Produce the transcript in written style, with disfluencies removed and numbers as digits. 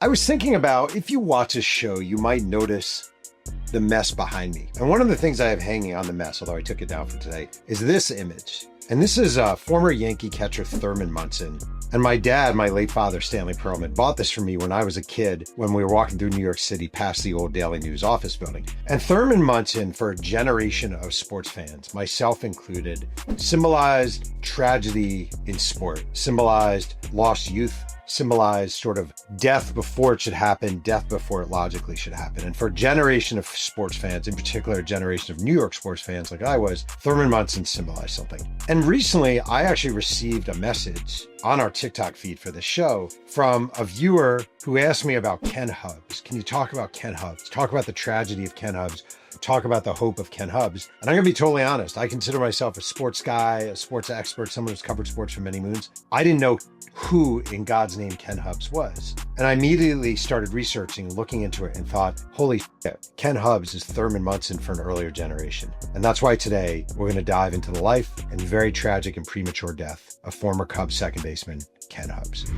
I was thinking about if you watch a show, you might notice the mess behind me. And one of the things I have hanging on the mess, although I took it down for today, is this image. And this is former Yankee catcher Thurman Munson. And my dad, my late father, Stanley Pearlman, bought this for me when I was a kid when we were walking through New York City past the old Daily News office building. And Thurman Munson, for a generation of sports fans, myself included, symbolized tragedy in sport, symbolized lost youth, symbolized sort of death before it should happen, death before it logically should happen. And for a generation of sports fans, in particular, a generation of New York sports fans like I was, Thurman Munson symbolized something. And recently, I actually received a message on our TikTok feed for the show from a viewer who asked me about Ken Hubbs. Can you talk about Ken Hubbs? Talk about the tragedy of Ken Hubbs. Talk about the hope of Ken Hubbs. And I'm going to be totally honest. I consider myself a sports guy, a sports expert, someone who's covered sports for many moons. I didn't know who in God's name Ken Hubbs was. And I immediately started researching, looking into it and thought, holy shit, Ken Hubbs is Thurman Munson for an earlier generation. And that's why today we're going to dive into the life and very tragic and premature death of former Cubs second baseman Ken Hubbs.